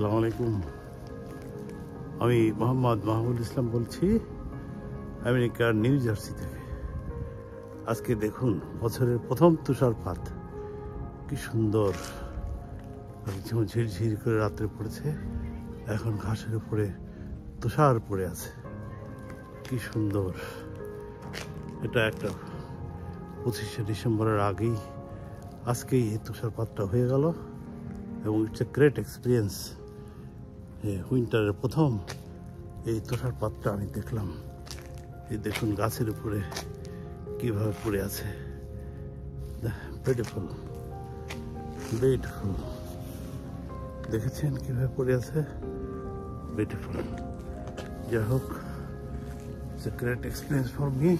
আসসালামু আলাইকুম। আমি মোহাম্মদ মাহমুদ ইসলাম বলছি আমেরিকার নিউ জার্সি থেকে। আজকে দেখুন বছরের প্রথম তুষারপাত, কি সুন্দর ঝিরঝির করে রাত্রে পড়েছে। এখন ঘাসের উপরে তুষার পড়ে আছে, কি সুন্দর। এটা একটা 25শে ডিসেম্বরের আগেই আজকেই এই তুষারপাতটা হয়ে গেল এবং ইটস এ গ্রেট এক্সপিরিয়েন্স। উইন্টারের প্রথম এই তুষারপাতটা আমি দেখলাম। এই দেখুন গাছের উপরে কিভাবে পড়ে আছে, বিউটিফুল বিউটিফুল। দেখেছেন কিভাবে পড়ে আছে, বিউটিফুল। যাই হোক, it's a great experience for me.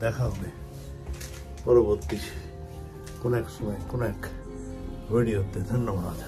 দেখা হবে পরবর্তী কোন এক সময় কোন এক ভিডিওতে। ধন্যবাদ।